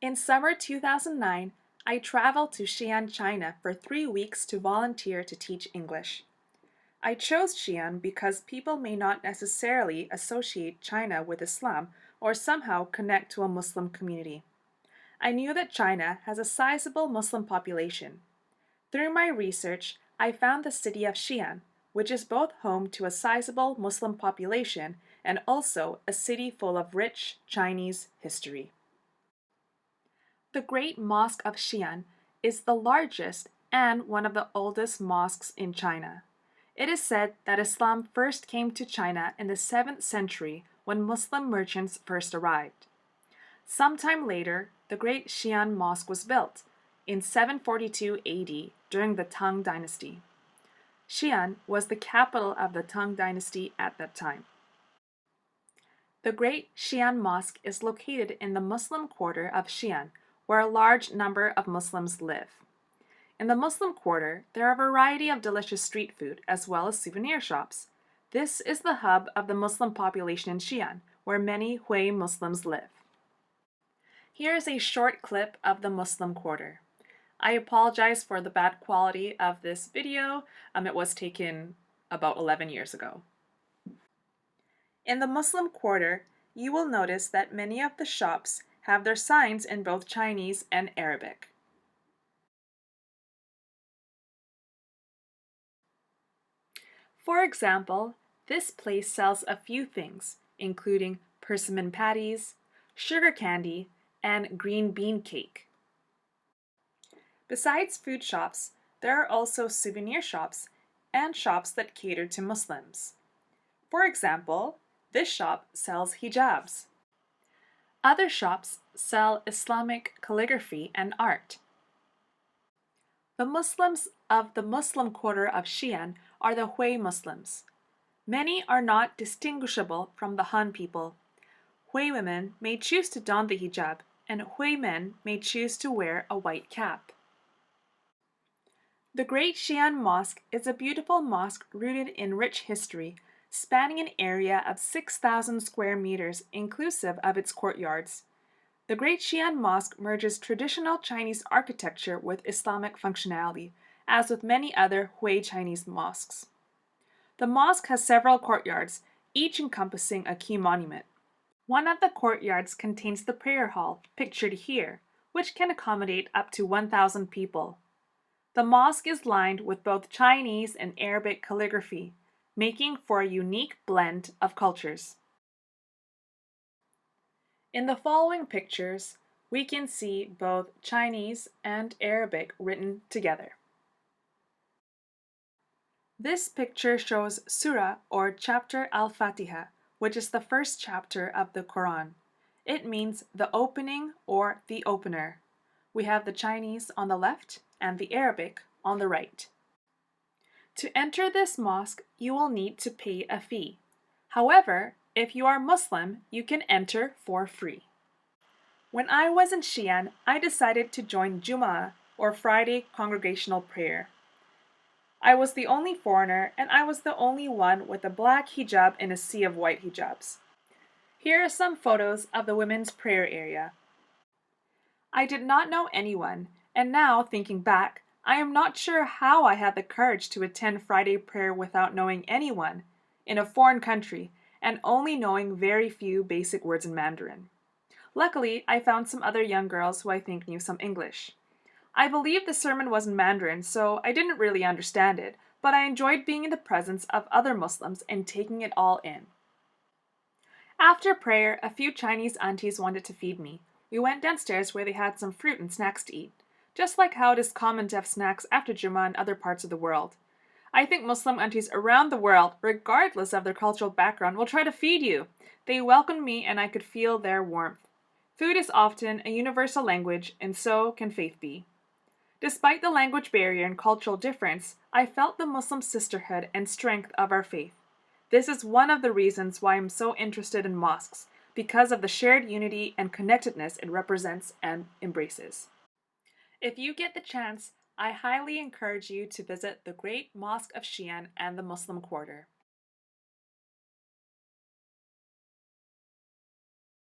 In summer 2009, I traveled to Xi'an, China for 3 weeks to volunteer to teach English. I chose Xi'an because people may not necessarily associate China with Islam or somehow connect to a Muslim community. I knew that China has a sizable Muslim population. Through my research, I found the city of Xi'an, which is both home to a sizable Muslim population and also a city full of rich Chinese history. The Great Mosque of Xi'an is the largest and one of the oldest mosques in China. It is said that Islam first came to China in the 7th century when Muslim merchants first arrived. Sometime later, the Great Xi'an Mosque was built in 742 AD during the Tang Dynasty. Xi'an was the capital of the Tang Dynasty at that time. The Great Xi'an Mosque is located in the Muslim quarter of Xi'an, where a large number of Muslims live. In the Muslim quarter, there are a variety of delicious street food as well as souvenir shops. This is the hub of the Muslim population in Xi'an, where many Hui Muslims live. Here is a short clip of the Muslim quarter. I apologize for the bad quality of this video. It was taken about 11 years ago. In the Muslim quarter, you will notice that many of the shops have their signs in both Chinese and Arabic. For example, this place sells a few things, including persimmon patties, sugar candy, and green bean cake. Besides food shops, there are also souvenir shops and shops that cater to Muslims. For example, this shop sells hijabs. Other shops sell Islamic calligraphy and art. The Muslims of the Muslim quarter of Xi'an are the Hui Muslims. Many are not distinguishable from the Han people. Hui women may choose to don the hijab, and Hui men may choose to wear a white cap. The Great Xi'an Mosque is a beautiful mosque rooted in rich history, spanning an area of 6,000 square meters inclusive of its courtyards. The Great Xi'an Mosque merges traditional Chinese architecture with Islamic functionality, as with many other Hui Chinese mosques. The mosque has several courtyards, each encompassing a key monument. One of the courtyards contains the prayer hall, pictured here, which can accommodate up to 1,000 people. The mosque is lined with both Chinese and Arabic calligraphy, making for a unique blend of cultures. In the following pictures, we can see both Chinese and Arabic written together. This picture shows Surah or chapter Al-Fatiha, which is the first chapter of the Quran. It means the opening or the opener. We have the Chinese on the left and the Arabic on the right. To enter this mosque, you will need to pay a fee. However, if you are Muslim, you can enter for free. When I was in Xi'an, I decided to join Jum'ah, or Friday congregational prayer. I was the only foreigner, and I was the only one with a black hijab in a sea of white hijabs. Here are some photos of the women's prayer area. I did not know anyone, and now, thinking back, I am not sure how I had the courage to attend Friday prayer without knowing anyone, in a foreign country, and only knowing very few basic words in Mandarin. Luckily, I found some other young girls who I think knew some English. I believe the sermon was in Mandarin, so I didn't really understand it, but I enjoyed being in the presence of other Muslims and taking it all in. After prayer, a few Chinese aunties wanted to feed me. We went downstairs where they had some fruit and snacks to eat, just like how it is common to have snacks after Jummah in other parts of the world. I think Muslim aunties around the world, regardless of their cultural background, will try to feed you. They welcomed me and I could feel their warmth. Food is often a universal language, and so can faith be. Despite the language barrier and cultural difference, I felt the Muslim sisterhood and strength of our faith. This is one of the reasons why I'm so interested in mosques, because of the shared unity and connectedness it represents and embraces. If you get the chance, I highly encourage you to visit the Great Mosque of Xi'an and the Muslim Quarter.